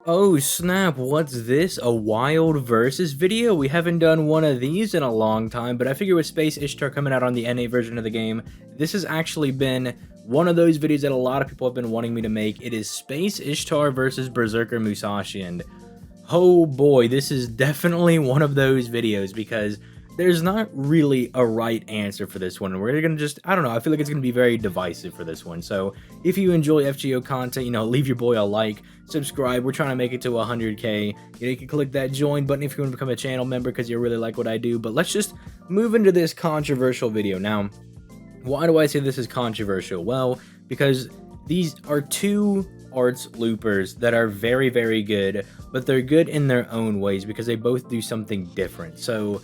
Oh snap, what's this? A wild versus video? We haven't done one of these in a long time, but I figure with Space Ishtar coming out on the NA version of the game, this has actually been one of those videos that a lot of people have been wanting me to make. It is Space Ishtar versus Berserker Musashi, and oh boy, this is definitely one of those videos because there's not really a right answer for this one. We're gonna just, I don't know, I feel like it's gonna be very divisive for this one. So if you enjoy FGO content, leave your boy a like, subscribe. We're trying to make it to 100K. You can click that join button if you want to become a channel member because you really like what I do. But let's just move into this controversial video. Now, why do I say this is controversial? Well, because these are two arts loopers that are very, very good, but they're good in their own ways because they both do something different. So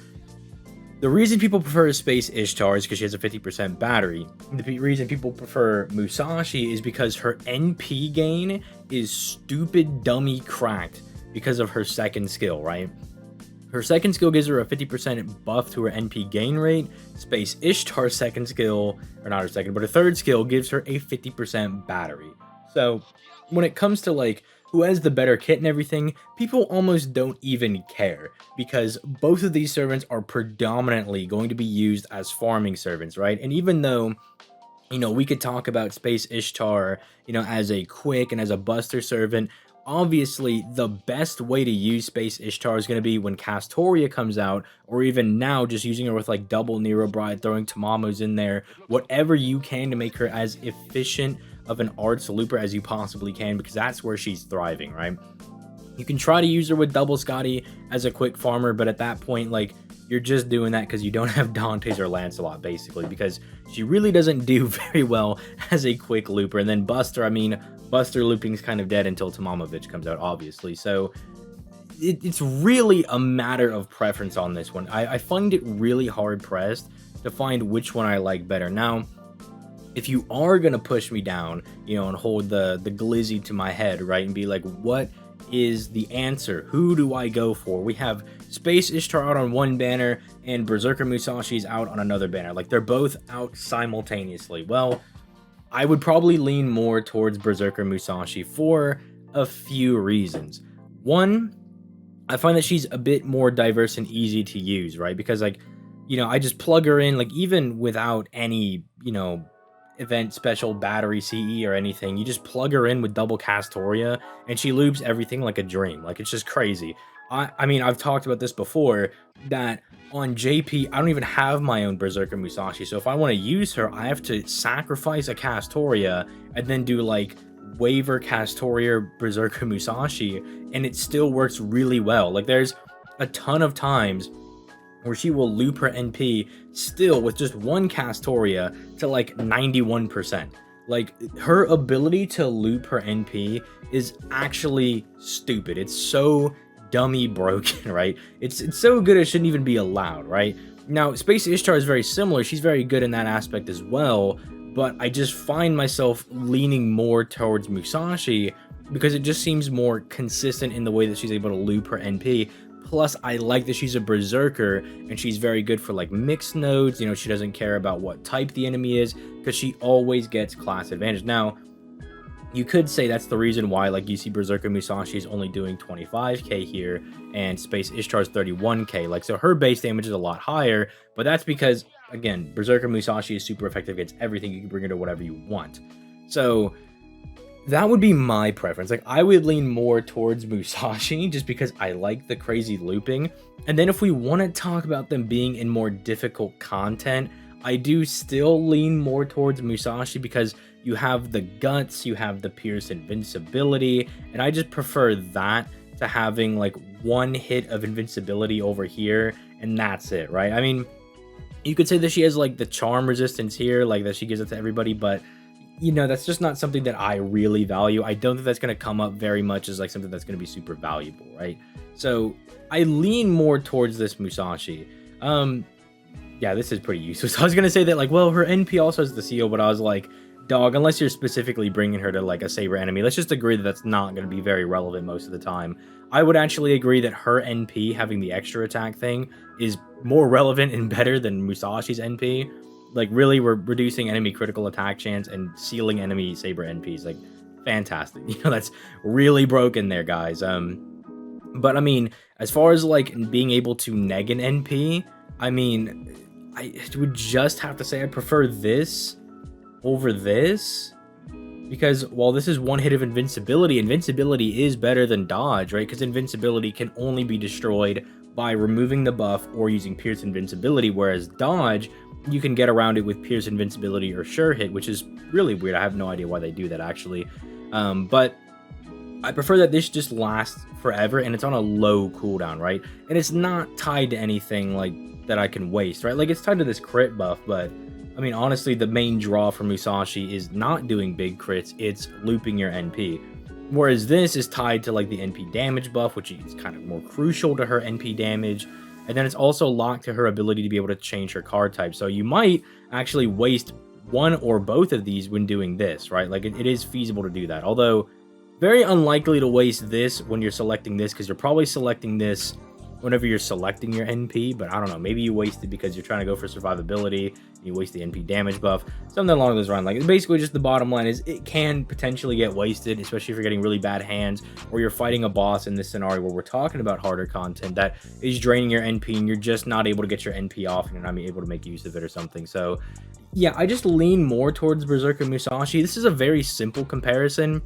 the reason people prefer Space Ishtar is because she has a 50% battery. The reason people prefer Musashi is because her NP gain is stupid dummy cracked because of her second skill, right? Her second skill gives her a 50% buff to her NP gain rate. Space Ishtar's second skill, or not her second, but her third skill gives her a 50% battery. So when it comes to like who has the better kit and everything, people almost don't even care because both of these servants are predominantly going to be used as farming servants, right? And even though we could talk about Space Ishtar, as a quick and as a buster servant, obviously the best way to use Space Ishtar is going to be when Castoria comes out, or even now just using her with like double Nero Bride, throwing Tamamos in there, whatever you can to make her as efficient of an arts looper as you possibly can, because that's where she's thriving, right? You can try to use her with double Scotty as a quick farmer, but at that point, like, you're just doing that because you don't have Dante's or Lancelot, basically, because she really doesn't do very well as a quick looper. And then Buster, I mean, Buster looping's kind of dead until Tomamovich comes out, obviously. So it's really a matter of preference on this one. I find it really hard pressed to find which one I like better. Now, if you are gonna push me down, and hold the glizzy to my head, right, and be like, what is the answer? Who do I go for? We have Space Ishtar out on one banner and Berserker Musashi's out on another banner. Like, they're both out simultaneously. Well, I would probably lean more towards Berserker Musashi for a few reasons. One, I find that she's a bit more diverse and easy to use, right? Because, like, I just plug her in, like, even without any, event special battery CE or anything, you just plug her in with double Castoria and she loops everything like a dream. Like, it's just crazy. I mean, I've talked about this before, that on JP, I don't even have my own Berserker Musashi, so if I want to use her, I have to sacrifice a Castoria and then do like waiver Castoria Berserker Musashi, and it still works really well. Like, there's a ton of times where she will loop her NP still with just one Castoria to like 91%. Like, her ability to loop her NP is actually stupid. It's so dummy broken, right? It's so good it shouldn't even be allowed, right? Now, Space Ishtar is very similar. She's very good in that aspect as well, but I just find myself leaning more towards Musashi because it just seems more consistent in the way that she's able to loop her NP. Plus, I like that she's a berserker and she's very good for like mixed nodes. She doesn't care about what type the enemy is because she always gets class advantage. Now, you could say that's the reason why, like, you see Berserker Musashi is only doing 25k here and Space Ishtar's 31k. Like, so her base damage is a lot higher, but that's because, again, Berserker Musashi is super effective against everything. You can bring her to whatever you want. So that would be my preference. Like, I would lean more towards Musashi just because I like the crazy looping. And then if we want to talk about them being in more difficult content, I do still lean more towards Musashi because you have the guts, you have the pierce invincibility, and I just prefer that to having like one hit of invincibility over here, and that's it, right? I mean, you could say that she has like the charm resistance here, like that she gives it to everybody, but that's just not something that I really value. I don't think that's going to come up very much as like something that's going to be super valuable, right? So I lean more towards this Musashi. Yeah, this is pretty useless. I was going to say that, like, well, her NP also has the CO, but I was like, dog, unless you're specifically bringing her to like a saber enemy, let's just agree that that's not going to be very relevant most of the time. I would actually agree that her NP having the extra attack thing is more relevant and better than Musashi's NP. Like, really, we're reducing enemy critical attack chance and sealing enemy saber NPs. Like, fantastic. That's really broken there, guys. But I mean, as far as like being able to neg an NP, I mean, I would just have to say I prefer this over this, because while this is one hit of invincibility, invincibility is better than dodge, right? Because invincibility can only be destroyed by removing the buff or using Pierce invincibility, whereas dodge, you can get around it with Pierce invincibility or sure hit, which is really weird. I have no idea why they do that, actually. But I prefer that this just lasts forever and it's on a low cooldown, right? And it's not tied to anything like that I can waste, right? Like, it's tied to this crit buff, but I mean, honestly, the main draw for Musashi is not doing big crits, it's looping your NP. Whereas this is tied to like the NP damage buff, which is kind of more crucial to her NP damage. And then it's also locked to her ability to be able to change her card type. So you might actually waste one or both of these when doing this, right? Like, it is feasible to do that. Although, very unlikely to waste this when you're selecting this, because you're probably selecting this whenever you're selecting your NP, but I don't know, maybe you waste it because you're trying to go for survivability, and you waste the NP damage buff, something along those lines. Like, basically just the bottom line is it can potentially get wasted, especially if you're getting really bad hands, or you're fighting a boss in this scenario where we're talking about harder content that is draining your NP, and you're just not able to get your NP off, and you're not able to make use of it or something. So yeah, I just lean more towards Berserker Musashi. This is a very simple comparison,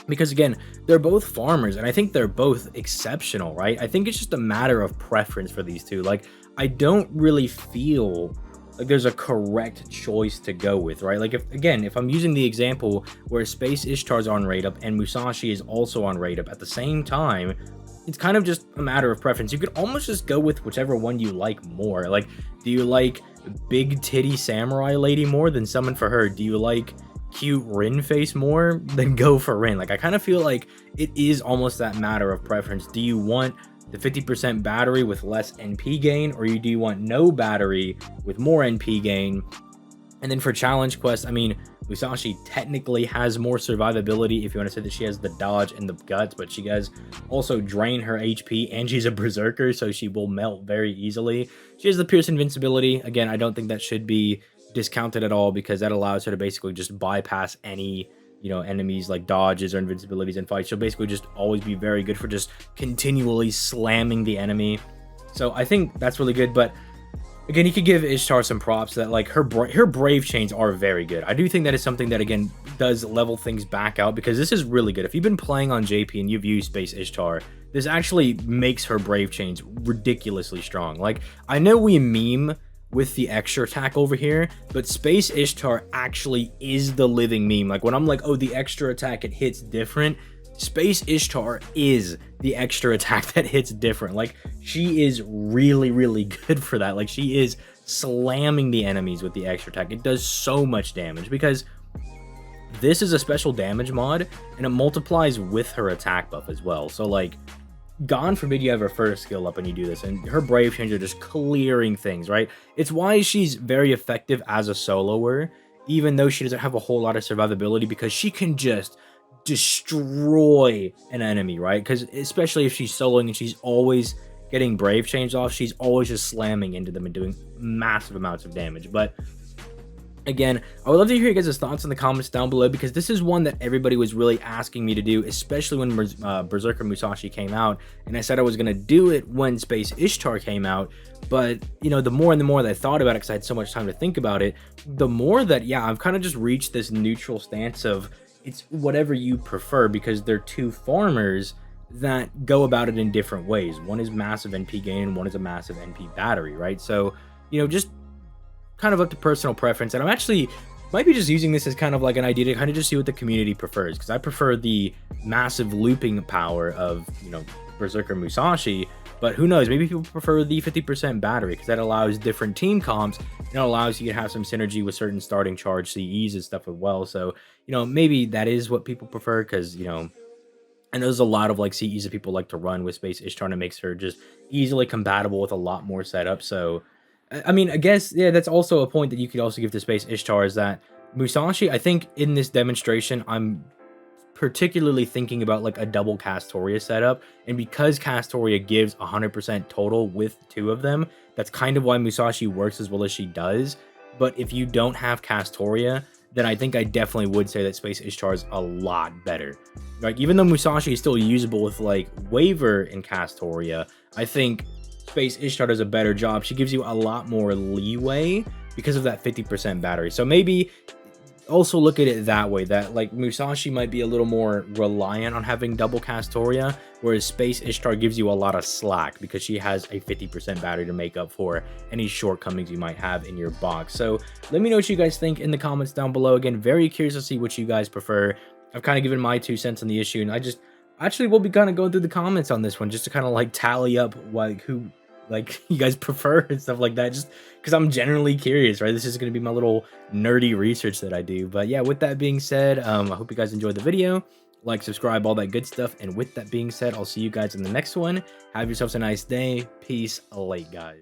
because again, they're both farmers and I think they're both exceptional, right? I think it's just a matter of preference for these two. Like, I don't really feel like there's a correct choice to go with, right? Like, if I'm using the example where Space Ishtar's on rate up and Musashi is also on rate up at the same time, it's kind of just a matter of preference. You could almost just go with whichever one you like more. Like, do you like big titty samurai lady more? Than summon for her. Do you like cute Rin face more? Then go for Rin. Like, I kind of feel like it is almost that matter of preference. Do you want the 50% battery with less NP gain, or do you want no battery with more NP gain? And then for challenge quest, I mean, Musashi technically has more survivability if you want to say that she has the dodge and the guts, but she does also drain her HP, and she's a berserker, so she will melt very easily. She has the Pierce invincibility. Again, I don't think that should be discounted at all, because that allows her to basically just bypass any enemies like dodges or invincibilities in fights. She'll basically just always be very good for just continually slamming the enemy. So I think that's really good. But again, you could give Ishtar some props that, like, her brave chains are very good. I do think that is something that, again, does level things back out, because this is really good. If you've been playing on JP and you've used Space Ishtar, this actually makes her brave chains ridiculously strong. Like, I know we meme with the extra attack over here, but Space Ishtar actually is the living meme. Like, when I'm like, oh, the extra attack, it hits different, Space Ishtar is the extra attack that hits different. Like, she is really, really good for that. Like, she is slamming the enemies with the extra attack. It does so much damage, because this is a special damage mod, and it multiplies with her attack buff as well. So, like, God forbid you have her first skill up and you do this, and her brave chains are just clearing things, right? It's why she's very effective as a soloer, even though she doesn't have a whole lot of survivability, because she can just destroy an enemy, right? Because especially if she's soloing and she's always getting brave chains off, she's always just slamming into them and doing massive amounts of damage. But again, I would love to hear you guys' thoughts in the comments down below, because this is one that everybody was really asking me to do, especially when Berserker Musashi came out, and I said I was going to do it when Space Ishtar came out. But, the more and the more that I thought about it, because I had so much time to think about it, the more that, yeah, I've kind of just reached this neutral stance of it's whatever you prefer, because they're two farmers that go about it in different ways. One is massive NP gain, and one is a massive NP battery, right? So, just kind of up to personal preference. And I'm actually might be just using this as kind of like an idea to kind of just see what the community prefers, because I prefer the massive looping power of Berserker Musashi, but who knows, maybe people prefer the 50% battery, because that allows different team comps, and it allows you to have some synergy with certain starting charge CEs and stuff as well. So maybe that is what people prefer, because I know there's a lot of like CEs that people like to run with Space Ishtar, and it makes her just easily compatible with a lot more setup. So I mean, I guess, yeah, that's also a point that you could also give to Space Ishtar, is that Musashi, I think in this demonstration, I'm particularly thinking about like a double Castoria setup. And because Castoria gives 100% total with two of them, that's kind of why Musashi works as well as she does. But if you don't have Castoria, then I think I definitely would say that Space Ishtar is a lot better. Like, even though Musashi is still usable with, like, Waver and Castoria, I think Space Ishtar does a better job. She gives you a lot more leeway because of that 50% battery. So maybe also look at it that way, that like Musashi might be a little more reliant on having double Castoria, whereas Space Ishtar gives you a lot of slack because she has a 50% battery to make up for any shortcomings you might have in your box. So let me know what you guys think in the comments down below. Again, very curious to see what you guys prefer. I've kind of given my 2 cents on the issue, and I just actually will be kind of going through the comments on this one just to kind of like tally up like who like you guys prefer and stuff like that, just because I'm generally curious, right? This is going to be my little nerdy research that I do. But yeah, with that being said, I hope you guys enjoyed the video. Like, subscribe, all that good stuff. And with that being said, I'll see you guys in the next one. Have yourselves a nice day. Peace. Late, guys.